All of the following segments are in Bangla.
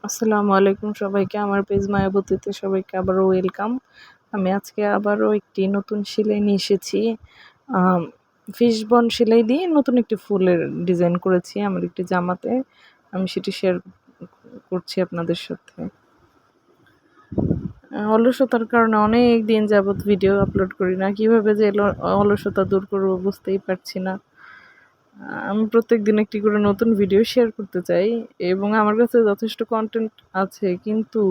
আসসালামু আলাইকুম সবাইকে। আমার পেজ মায়াবতীতে সবাইকে আবারও ওয়েলকাম। আমি আজকে আবারও একটি নতুন সেলাই নিয়ে এসেছি। আম ফিশ বন সেলাই দিয়ে নতুন একটি ফুলের ডিজাইন করেছি আমার একটি জামাতে। আমি সেটি শেয়ার করছি আপনাদের সাথে। অলসতার কারণে অনেক দিন যাবৎ ভিডিও আপলোড করি না। কিভাবে যে অলসতা দূর করব বুঝতেই পারছি না। আমি প্রত্যেকদিন একটি করে নতুন ভিডিও শেয়ার করতে চাই এবং আমার কাছে যথেষ্ট কনটেন্ট আছে, কিন্তু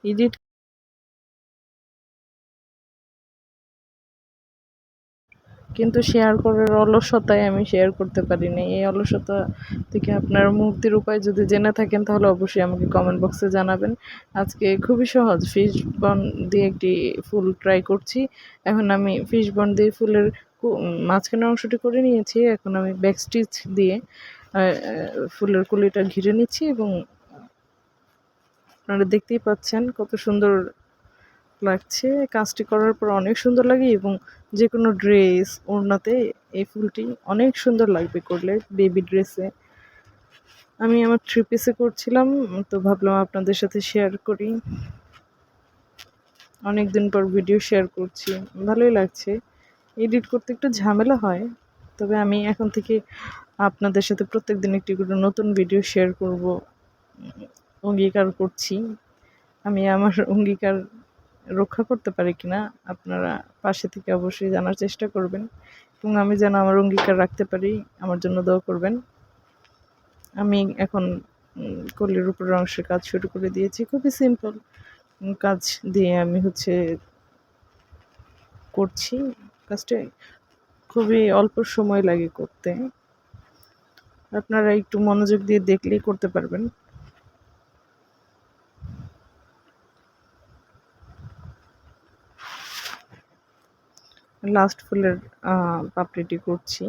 এডিট শেয়ার করার অলসতায় আমি শেয়ার করতে পারিনি। এই অলসতা থেকে আপনারা মুক্তির উপায় যদি জেনে থাকেন তাহলে অবশ্যই আমাকে কমেন্ট বক্সে জানাবেন। আজকে খুবই সহজ ফিশ বন দিয়ে একটি ফুল ট্রাই করছি। এখন আমি ফিশ বন দিয়ে ফুলের মাঝখানের অংশটি করে নিয়েছি। এখন আমি ব্যাক স্টিচ দিয়ে ফুলের কলিটা ঘিরে নিচ্ছি এবং আপনারা দেখতেই পাচ্ছেন কত সুন্দর লাগছে। কাজটি করার পর অনেক সুন্দর লাগে এবং যে কোনো ড্রেস ওড়নাতে এই ফুলটি অনেক সুন্দর লাগবে করলে, বেবি ড্রেসে। আমি আমার 3 পিসে করছিলাম, তো ভাবলাম আপনাদের সাথে শেয়ার করি। অনেক দিন পর ভিডিও শেয়ার করছি, ভালোই লাগছে। এডিট করতে একটু ঝামেলা হয়, তবে আমি এখন থেকে আপনাদের সাথে প্রত্যেকদিন একটি করে নতুন ভিডিও শেয়ার করব অঙ্গীকার করছি। আমি আমার অঙ্গীকার রক্ষা করতে পারি কিনা আপনারা পাশে থেকে অবশ্যই জানার চেষ্টা করবেন এবং আমি যেন আমার অঙ্গীকার রাখতে পারি আমার জন্য দোয়া করবেন। আমি এখন কলির উপরের অংশের কাজ শুরু করে দিয়েছি। খুবই সিম্পল কাজ দিয়ে আমি করছি। কাজটা খুবই অল্প সময় লাগে করতে, আপনারা একটু মনোযোগ দিয়ে দেখলেই করতে পারবেন। লাস্ট ফুলের পাপড়িটি করছি।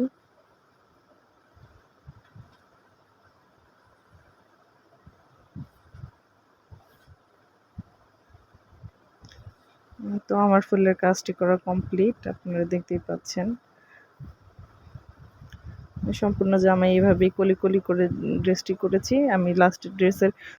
তো আমার ফুলের কাজটি করা কমপ্লিট, আপনারা দেখতেই পাচ্ছেন। সম্পূর্ণ জামা এইভাবেই কলি কলি করে ড্রেসটি করেছি। আমি লাস্ট ড্রেসের